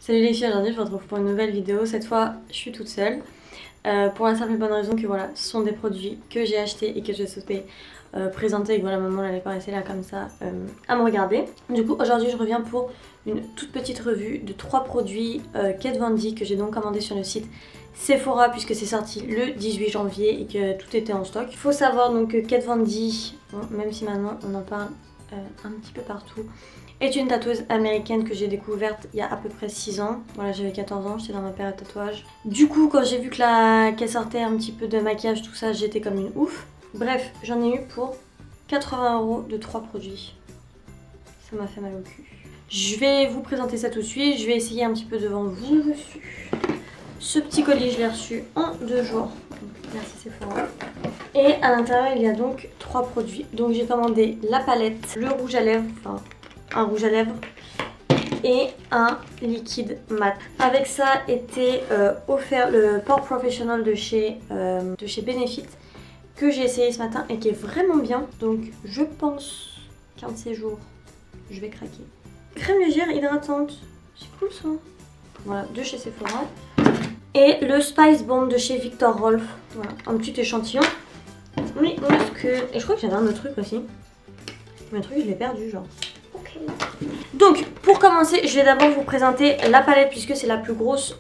Salut les filles, aujourd'hui je vous retrouve pour une nouvelle vidéo. Cette fois je suis toute seule pour la simple et bonne raison que voilà, ce sont des produits que j'ai achetés et que j'ai souhaité présenter et que voilà, maman n'allait pas rester là comme ça à me regarder. Du coup aujourd'hui je reviens pour une toute petite revue de 3 produits Kat Von D que j'ai donc commandé sur le site Sephora puisque c'est sorti le 18 janvier et que tout était en stock. Il faut savoir donc que Kat Von D, bon, même si maintenant on en parle un petit peu partout, est une tatoueuse américaine que j'ai découverte il y a à peu près 6 ans. Voilà, j'avais 14 ans, j'étais dans ma période tatouage. Du coup, quand j'ai vu qu'elle sortait un petit peu de maquillage, tout ça, j'étais comme une ouf. Bref, j'en ai eu pour 80 € de 3 produits. Ça m'a fait mal au cul. Je vais vous présenter ça tout de suite. Je vais essayer un petit peu devant vous. Ce petit colis, je l'ai reçu en 2 jours. Merci Sephora. Et à l'intérieur, il y a donc 3 produits. Donc j'ai commandé la palette, le rouge à lèvres, enfin un rouge à lèvres et un liquide mat. Avec ça était offert le Pore Professional de chez Benefit que j'ai essayé ce matin et qui est vraiment bien. Donc je pense qu'un de ces jours, je vais craquer. Crème légère hydratante, c'est cool ça. Voilà, de chez Sephora. Et le Spice Bomb de chez Viktor Rolf. Voilà, un petit échantillon. Oui, parce que... Et je crois que j'avais un autre truc aussi. Mais le truc, je l'ai perdu, genre. Ok. Donc, pour commencer, je vais d'abord vous présenter la palette puisque c'est la plus grosse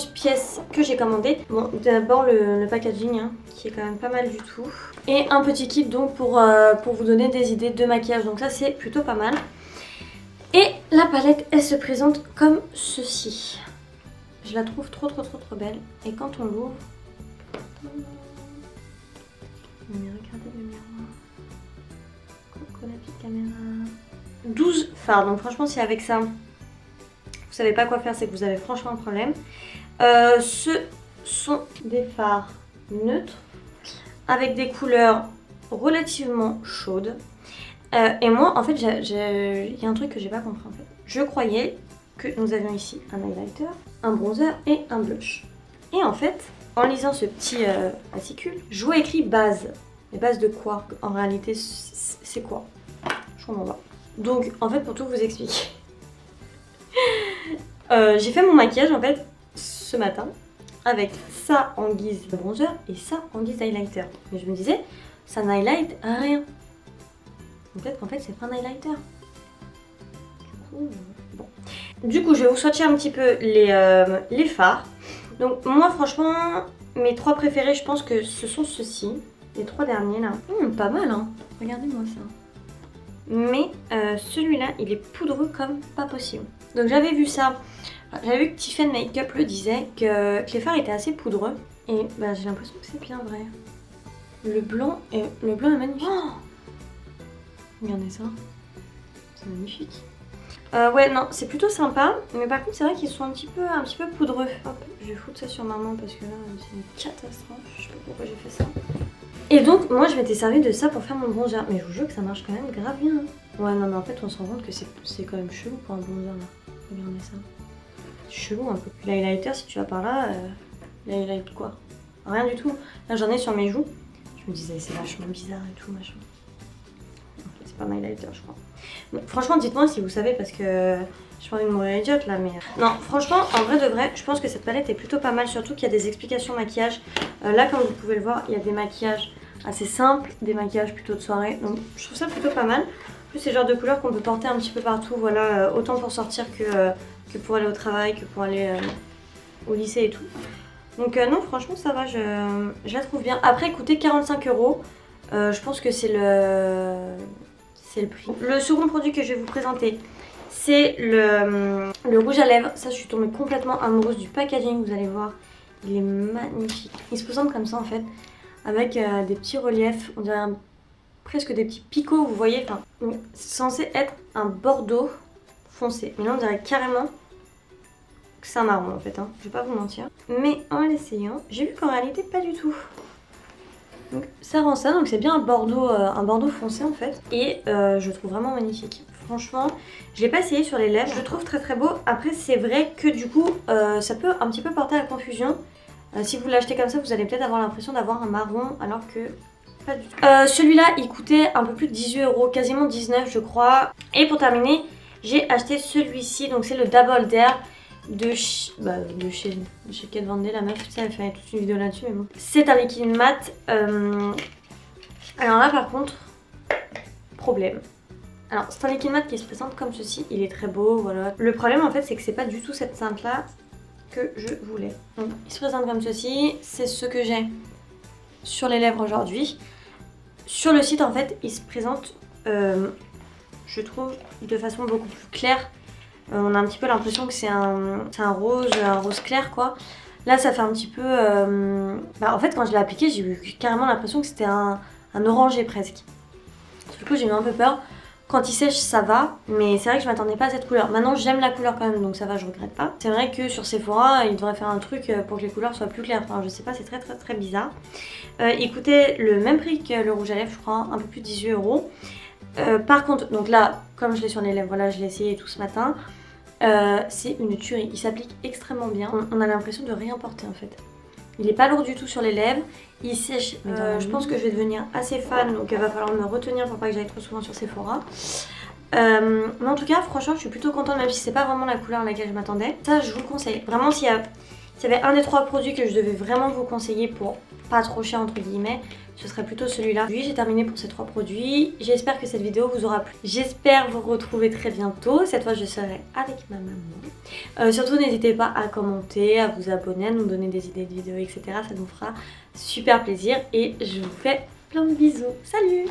pièce que j'ai commandée. Bon, d'abord le packaging, hein, qui est quand même pas mal du tout. Et un petit kit donc pour vous donner des idées de maquillage. Donc ça, c'est plutôt pas mal. Et la palette, elle se présente comme ceci. Je la trouve trop belle. Et quand on l'ouvre... Regardez le miroir. Coucou la petite caméra. 12 fards. Donc franchement, si avec ça, vous savez pas quoi faire, c'est que vous avez franchement un problème. Ce sont des fards neutres avec des couleurs relativement chaudes. Et moi, en fait, il y a un truc que j'ai pas compris en fait. Je croyais que nous avions ici un highlighter, un bronzer et un blush. Et en fait, en lisant ce petit fascicule, je vois écrit base. Mais base de quoi? En réalité, c'est quoi? Je comprends pas. Donc, en fait, pour tout vous expliquer, j'ai fait mon maquillage en fait ce matin avec ça en guise de bronzer et ça en guise d'highlighter. Mais je me disais, ça n'highlight rien. Peut-être qu'en fait c'est pas un highlighter. Du coup je vais vous swatcher un petit peu les fards. Donc moi franchement mes 3 préférés je pense que ce sont ceux-ci. Les 3 derniers là. Pas mal hein. Regardez-moi ça. Mais celui-là il est poudreux comme pas possible. Donc j'avais vu ça. J'avais vu que Tiffany Makeup le disait que les fards étaient assez poudreux. Et bah, j'ai l'impression que c'est bien vrai. Le blanc est magnifique. Oh, regardez ça, c'est magnifique. Ouais non, c'est plutôt sympa, mais par contre c'est vrai qu'ils sont un petit peu poudreux. Hop, je vais foutre ça sur maman parce que là c'est une catastrophe, je sais pas pourquoi j'ai fait ça. Et donc moi je m'étais servi de ça pour faire mon bronzer, mais je vous jure que ça marche quand même grave bien. Ouais non mais en fait on se rend compte que c'est quand même chelou pour un bronzer là. Regardez ça. C'est chelou un peu. L'highlighter si tu vas par là, l'highlight quoi? Rien du tout. Là j'en ai sur mes joues, je me disais c'est vachement bizarre et tout machin. Pas my highlighter je crois. Bon, franchement dites-moi si vous savez parce que je parle de mourir idiote là mais... Non franchement en vrai de vrai je pense que cette palette est plutôt pas mal, surtout qu'il y a des explications maquillage. Là comme vous pouvez le voir il y a des maquillages assez simples, des maquillages plutôt de soirée, donc je trouve ça plutôt pas mal. En plus c'est le genre de couleurs qu'on peut porter un petit peu partout, voilà, autant pour sortir que pour aller au travail, que pour aller au lycée et tout. Donc non franchement ça va, je la trouve bien. Après écoutez 45 €, je pense que c'est le prix. Le second produit que je vais vous présenter, c'est le rouge à lèvres. Ça, je suis tombée complètement amoureuse du packaging, vous allez voir. Il est magnifique. Il se présente comme ça en fait, avec des petits reliefs, on dirait presque des petits picots, vous voyez. Enfin, c'est censé être un bordeaux foncé. Mais là, on dirait carrément que c'est un marron en fait, hein. Je vais pas vous mentir. Mais en l'essayant, j'ai vu qu'en réalité, pas du tout. Donc ça rend ça, donc c'est bien un bordeaux foncé en fait. Et je le trouve vraiment magnifique. Franchement, je l'ai pas essayé sur les lèvres, je le trouve très beau. Après c'est vrai que du coup, ça peut un petit peu porter à confusion. Si vous l'achetez comme ça, vous allez peut-être avoir l'impression d'avoir un marron alors que pas du tout. Celui-là, il coûtait un peu plus de 18 €, quasiment 19 je crois. Et pour terminer, J'ai acheté celui-ci, donc c'est le Double Dare de chez Kat Von D, la meuf, tu sais, elle fait toute une vidéo là-dessus, mais bon. C'est un liquide mat. Alors là, par contre, problème. Alors, c'est un liquide mat qui se présente comme ceci. Il est très beau, voilà. Le problème, en fait, c'est que c'est pas du tout cette teinte-là que je voulais. Donc, il se présente comme ceci. C'est ce que j'ai sur les lèvres aujourd'hui. Sur le site, en fait, il se présente, je trouve, de façon beaucoup plus claire. On a un petit peu l'impression que c'est un rose clair, quoi. Là, ça fait un petit peu... en fait, quand je l'ai appliqué, j'ai eu carrément l'impression que c'était un orangé presque. Du coup, j'ai eu un peu peur. Quand il sèche, ça va, mais c'est vrai que je m'attendais pas à cette couleur. Maintenant, j'aime la couleur quand même, donc ça va, je regrette pas. C'est vrai que sur Sephora, ils devraient faire un truc pour que les couleurs soient plus claires. Enfin, je sais pas, c'est très bizarre. Il coûtait le même prix que le rouge à lèvres, je crois, un peu plus de 18 €. Par contre, donc là, comme je l'ai sur les lèvres, voilà, je l'ai essayé tout ce matin. C'est une tuerie, il s'applique extrêmement bien. On a l'impression de rien porter en fait. Il est pas lourd du tout sur les lèvres, il sèche. Je pense que je vais devenir assez fan, donc il va falloir me retenir pour pas que j'aille trop souvent sur Sephora. Mais en tout cas, franchement, je suis plutôt contente, même si c'est pas vraiment la couleur à laquelle je m'attendais. Ça, je vous le conseille. Vraiment, s'il y avait un des 3 produits que je devais vraiment vous conseiller pour pas trop cher entre guillemets, ce serait plutôt celui-là. Oui, j'ai terminé pour ces 3 produits. J'espère que cette vidéo vous aura plu. J'espère vous retrouver très bientôt. Cette fois, je serai avec ma maman. Surtout, n'hésitez pas à commenter, à vous abonner, à nous donner des idées de vidéos, etc. Ça nous fera super plaisir. Et je vous fais plein de bisous. Salut!